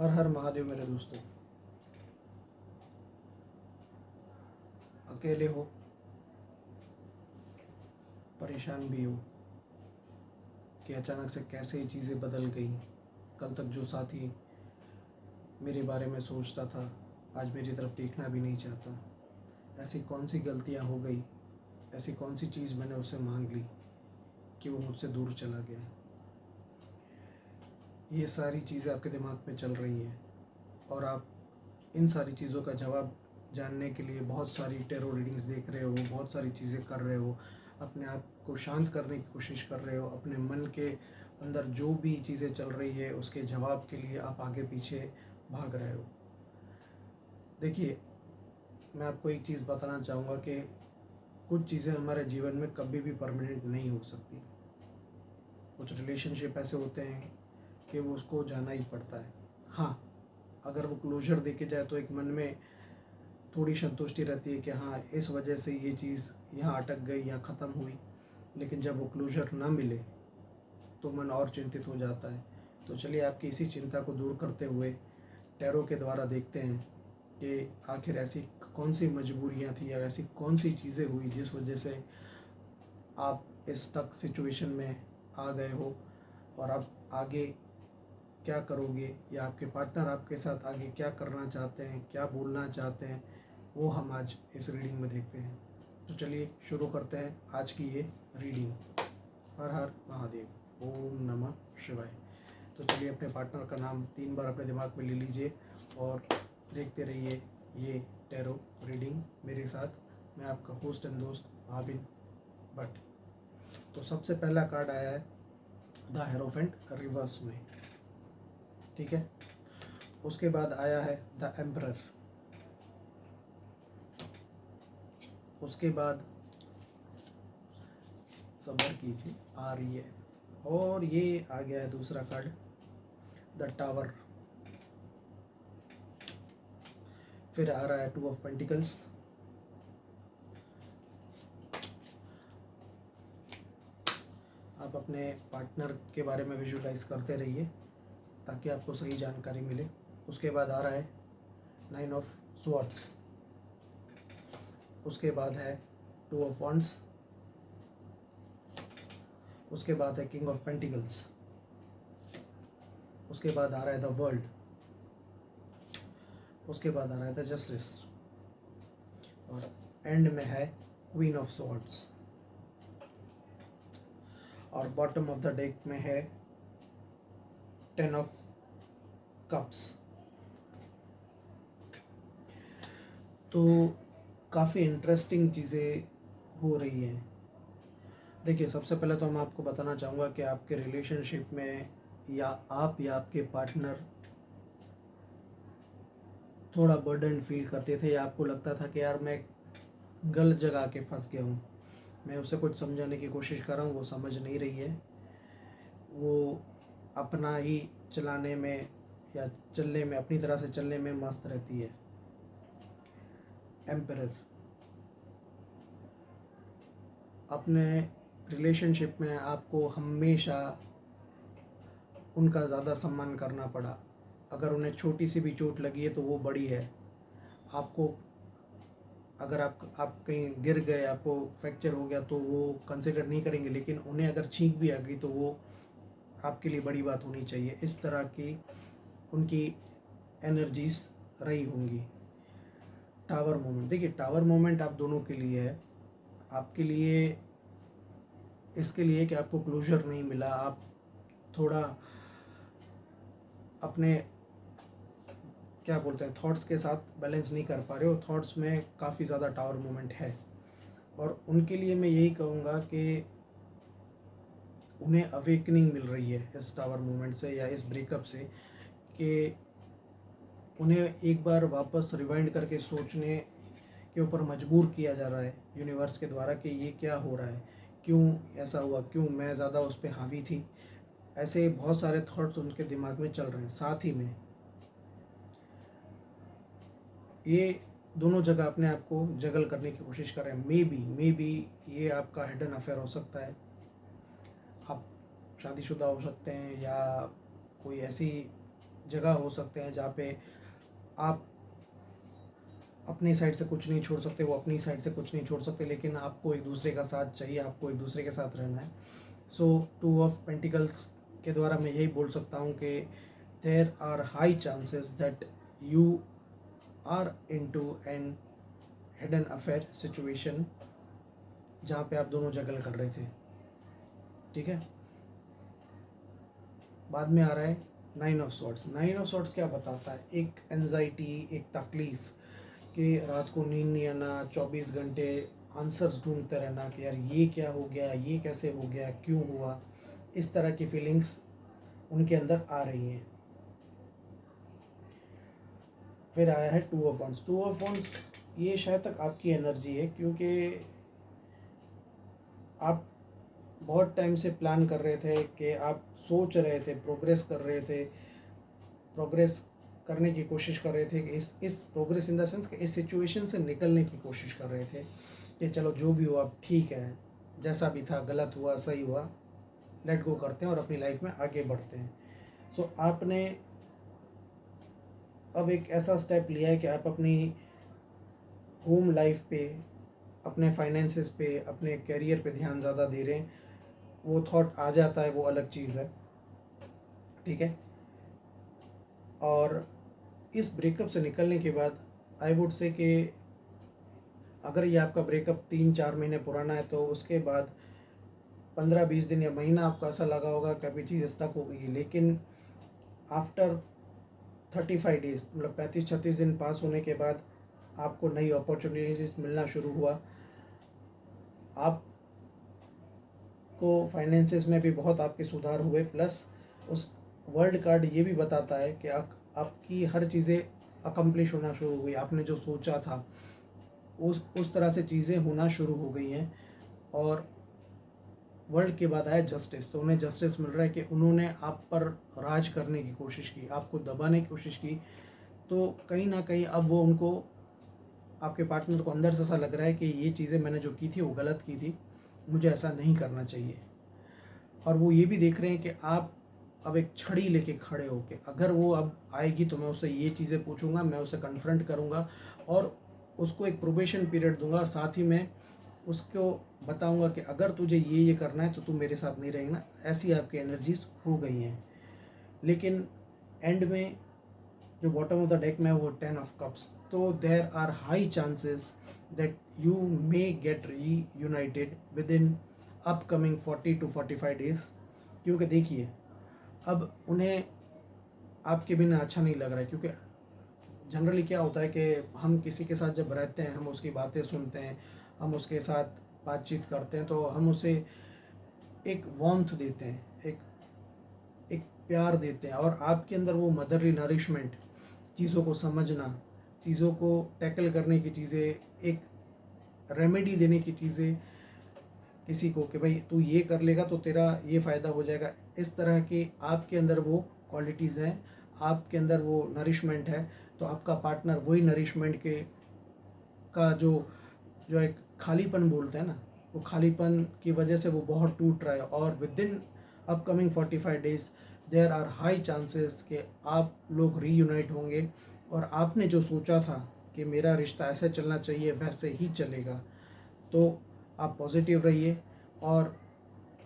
हर हर महादेव मेरे दोस्तों। अकेले हो, परेशान भी हो कि अचानक से कैसे ही चीज़ें बदल गई। कल तक जो साथी मेरे बारे में सोचता था, आज मेरी तरफ देखना भी नहीं चाहता। ऐसी कौन सी गलतियां हो गई, ऐसी कौन सी चीज़ मैंने उससे मांग ली कि वो मुझसे दूर चला गया। ये सारी चीज़ें आपके दिमाग में चल रही हैं और आप इन सारी चीज़ों का जवाब जानने के लिए बहुत सारी टैरो रीडिंग्स देख रहे हो, बहुत सारी चीज़ें कर रहे हो, अपने आप को शांत करने की कोशिश कर रहे हो। अपने मन के अंदर जो भी चीज़ें चल रही है उसके जवाब के लिए आप आगे पीछे भाग रहे हो। देखिए, मैं आपको एक चीज़ बताना चाहूँगा कि कुछ चीज़ें हमारे जीवन में कभी भी परमानेंट नहीं हो सकती। कुछ रिलेशनशिप ऐसे होते हैं कि वो उसको जाना ही पड़ता है। हाँ, अगर वो क्लोजर देके जाए तो एक मन में थोड़ी संतुष्टि रहती है कि हाँ, इस वजह से ये चीज़ यहाँ अटक गई या ख़त्म हुई। लेकिन जब वो क्लोजर ना मिले तो मन और चिंतित हो जाता है। तो चलिए, आपकी इसी चिंता को दूर करते हुए टैरो के द्वारा देखते हैं कि आखिर ऐसी कौन सी मजबूरियाँ थी या ऐसी कौन सी चीज़ें हुई जिस वजह से आप इस स्टक सिचुएशन में आ गए हो, और आप आगे क्या करोगे या आपके पार्टनर आपके साथ आगे क्या करना चाहते हैं, क्या बोलना चाहते हैं, वो हम आज इस रीडिंग में देखते हैं। तो चलिए शुरू करते हैं आज की ये रीडिंग। हर हर महादेव, ओम नमः शिवाय। तो चलिए, अपने पार्टनर का नाम 3 बार अपने दिमाग में ले लीजिए और देखते रहिए ये टैरो रीडिंग मेरे साथ। मैं आपका होस्ट एंड दोस्त भाविन भट्ट। तो सबसे पहला कार्ड आया है द हेरोफेंट रिवर्स में, ठीक है। उसके बाद आया है द एम्परर। उसके बाद सब्र कीजिए, आ रही है। और ये आ गया है दूसरा कार्ड द टावर। फिर आ रहा है 2 ऑफ पेंटिकल्स। आप अपने पार्टनर के बारे में विजुअलाइज करते रहिए ताकि आपको सही जानकारी मिले। उसके बाद आ रहा है 9 ऑफ स्वॉर्ड्स। उसके बाद है 2 ऑफ वॉन्ड्स। उसके बाद है किंग ऑफ पेंटिकल्स। उसके बाद आ रहा है द वर्ल्ड। उसके बाद आ रहा है द जस्टिस। और एंड में है क्वीन ऑफ स्वॉर्ड्स। और बॉटम ऑफ द डेक में है 10 ऑफ कप्स। तो काफ़ी इंटरेस्टिंग चीज़ें हो रही हैं। देखिए, सबसे पहले तो मैं आपको बताना चाहूँगा कि आपके रिलेशनशिप में या आप या आपके पार्टनर थोड़ा बर्डन फील करते थे, या आपको लगता था कि यार मैं गलत जगह आके फंस गया हूँ। मैं उसे कुछ समझाने की कोशिश कर रहा हूँ, वो समझ नहीं रही है। वो अपना ही चलाने में या चलने में, अपनी तरह से चलने में मस्त रहती है। एम्परर, अपने रिलेशनशिप में आपको हमेशा उनका ज़्यादा सम्मान करना पड़ा। अगर उन्हें छोटी सी भी चोट लगी है तो वो बड़ी है। आपको अगर आप कहीं गिर गए, आपको फ्रैक्चर हो गया तो वो कंसिडर नहीं करेंगे, लेकिन उन्हें अगर छींक भी आ गई तो वो आपके लिए बड़ी बात होनी चाहिए। इस तरह की उनकी एनर्जीज रही होंगी। टावर मोमेंट, देखिए टावर मोमेंट आप दोनों के लिए है। आपके लिए इसके लिए कि आपको क्लोजर नहीं मिला, आप थोड़ा अपने क्या बोलते हैं थॉट्स के साथ बैलेंस नहीं कर पा रहे हो। थॉट्स में काफ़ी ज़्यादा टावर मोमेंट है, और उनके लिए मैं यही कहूँगा कि उन्हें अवेकनिंग मिल रही है इस टावर मोमेंट से या इस ब्रेकअप से, कि उन्हें एक बार वापस रिवाइंड करके सोचने के ऊपर मजबूर किया जा रहा है यूनिवर्स के द्वारा कि ये क्या हो रहा है, क्यों ऐसा हुआ, क्यों मैं ज़्यादा उस पर हावी थी। ऐसे बहुत सारे थॉट्स उनके दिमाग में चल रहे हैं। साथ ही में ये दोनों जगह अपने आप को जगल करने की कोशिश कर रहे हैं। मे बी ये आपका हिडन अफेयर हो सकता है। आप शादीशुदा हो सकते हैं या कोई ऐसी जगह हो सकते हैं जहाँ पे आप अपनी साइड से कुछ नहीं छोड़ सकते, वो अपनी साइड से कुछ नहीं छोड़ सकते, लेकिन आपको एक दूसरे का साथ चाहिए, आपको एक दूसरे के साथ रहना है। सो 2 ऑफ पेंटिकल्स के द्वारा मैं यही बोल सकता हूँ कि there are high chances that you are into an hidden affair situation जहाँ पे आप दोनों जगल कर रहे थे। ठीक है, बाद में आ रहा है 9 ऑफ सॉर्ट्स। 9 ऑफ सॉर्ट्स क्या बताता है? एक एंजाइटी, एक तकलीफ कि रात को नींद नहीं आना, 24 घंटे आंसर्स ढूंढते रहना कि यार ये क्या हो गया, ये कैसे हो गया, क्यों हुआ, इस तरह की फीलिंग्स उनके अंदर आ रही हैं। फिर आया है 2 ऑफ वंस। 2 ऑफ वंस ये शायद तक आपकी एनर्जी है, क्योंकि आप बहुत टाइम से प्लान कर रहे थे कि आप सोच रहे थे, प्रोग्रेस कर रहे थे, प्रोग्रेस करने की कोशिश कर रहे थे कि इस प्रोग्रेस इन द सेंस कि इस सिचुएशन से निकलने की कोशिश कर रहे थे कि चलो जो भी हुआ ठीक है, जैसा भी था, गलत हुआ सही हुआ, लेट गो करते हैं और अपनी लाइफ में आगे बढ़ते हैं। सो आपने अब एक ऐसा स्टेप लिया है कि आप अपनी होम लाइफ पे, अपने फाइनेंसेस पे, अपने करियर पे ध्यान ज़्यादा दे रहे हैं। वो थॉट आ जाता है, वो अलग चीज़ है। ठीक है, और इस ब्रेकअप से निकलने के बाद आई वुड से कि अगर ये आपका ब्रेकअप 3-4 महीने पुराना है तो उसके बाद 15-20 दिन या महीना आपको ऐसा लगा होगा कि अभी चीज़ स्टक हो गई है, लेकिन आफ्टर 35 डेज, मतलब 35-36 दिन पास होने के बाद आपको नई अपॉर्चुनिटीज मिलना शुरू हुआ। आपको फाइनेंसेस में भी बहुत आपके सुधार हुए, प्लस उस वर्ल्ड कार्ड ये भी बताता है कि आपकी हर चीज़ें अकम्प्लिश होना शुरू हो गई। आपने जो सोचा था उस तरह से चीज़ें होना शुरू हो गई हैं। और वर्ल्ड के बाद आया जस्टिस, तो उन्हें जस्टिस मिल रहा है कि उन्होंने आप पर राज करने की कोशिश की, आपको दबाने की कोशिश की, तो कहीं ना कहीं अब वो उनको, आपके पार्टनर को अंदर से ऐसा लग रहा है कि ये चीज़ें मैंने जो की थी वो गलत की थी, मुझे ऐसा नहीं करना चाहिए। और वो ये भी देख रहे हैं कि आप अब एक छड़ी लेके खड़े हो कि अगर वो अब आएगी तो मैं उससे ये चीज़ें पूछूंगा, मैं उसे कन्फ्रंट करूंगा और उसको एक प्रोबेशन पीरियड दूंगा, साथ ही मैं उसको बताऊंगा कि अगर तुझे ये करना है तो तू मेरे साथ नहीं रहेगा। ऐसी आपकी एनर्जीज हो गई हैं। लेकिन एंड में जो बॉटम ऑफ द डेक में है वो 10 ऑफ कप्स, तो there are high chances that you may get reunited with in upcoming 40 to 45 days. क्योंकि देखिए अब उन्हें आपके बिना अच्छा नहीं लग रहा है, क्योंकि जनरली क्या होता है कि हम किसी के साथ जब रहते हैं, हम उसकी बातें सुनते हैं, हम उसके साथ बातचीत करते हैं, तो हम उसे एक वार्मथ देते हैं, एक एक प्यार देते हैं, और आपके अंदर वो मदरली नरिशमेंट, चीज़ों को समझना, चीज़ों को टैकल करने की चीज़ें, एक रेमेडी देने की चीज़ें किसी को कि भाई तू ये कर लेगा तो तेरा ये फ़ायदा हो जाएगा, इस तरह की आपके अंदर वो क्वालिटीज़ हैं, आपके अंदर वो नरिशमेंट है। तो आपका पार्टनर वही नरिशमेंट के का जो जो एक खालीपन बोलते हैं ना, वो खालीपन की वजह से वो बहुत टूट रहा है। और with in upcoming 45 days there are high chances कि आप लोग रीयूनाइट होंगे, और आपने जो सोचा था कि मेरा रिश्ता ऐसे चलना चाहिए वैसे ही चलेगा। तो आप पॉजिटिव रहिए और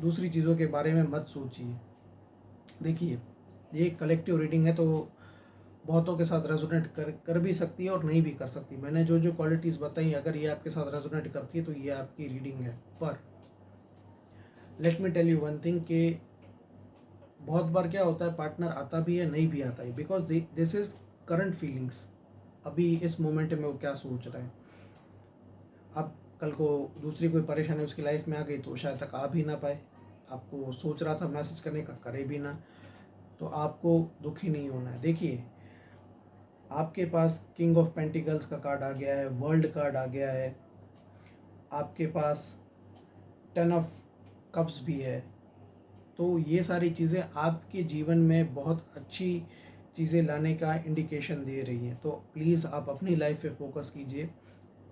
दूसरी चीज़ों के बारे में मत सोचिए। देखिए ये कलेक्टिव रीडिंग है, तो बहुतों के साथ रेजोनेट कर भी सकती है और नहीं भी कर सकती। मैंने जो जो क्वालिटीज़ बताई, अगर ये आपके साथ रेजोनेट करती है तो ये आपकी रीडिंग है। पर let me tell you one thing कि बहुत बार क्या होता है, पार्टनर आता भी है, नहीं भी आता है, because this is current feelings. अभी इस मोमेंट में वो क्या सोच रहा है। अब कल को दूसरी कोई परेशानी उसकी लाइफ में आ गई तो शायद तक आ भी ना पाए, आपको सोच रहा था मैसेज करने का, करे भी ना, तो आपको दुखी नहीं होना है। देखिए आपके पास किंग ऑफ पेंटिकल्स का कार्ड आ गया है, वर्ल्ड कार्ड आ गया है, आपके पास 10 ऑफ कप्स भी है। तो ये सारी चीज़ें आपके जीवन में बहुत अच्छी चीज़ें लाने का इंडिकेशन दे रही हैं। तो प्लीज़ आप अपनी लाइफ पे फोकस कीजिए।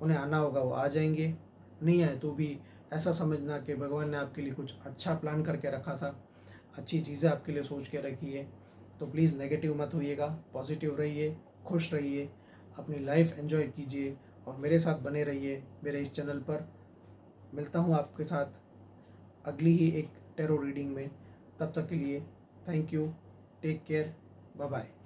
उन्हें आना होगा वो आ जाएंगे, नहीं आए तो भी ऐसा समझना कि भगवान ने आपके लिए कुछ अच्छा प्लान करके रखा था, अच्छी चीज़ें आपके लिए सोच के रखी है। तो प्लीज़ नेगेटिव मत होइएगा, पॉजिटिव रहिए, खुश रहिए, अपनी लाइफ एंजॉय कीजिए और मेरे साथ बने रहिए मेरे इस चैनल पर। मिलता हूँ आपके साथ अगली ही एक टैरो रीडिंग में। तब तक के लिए thank you, take care, bye bye.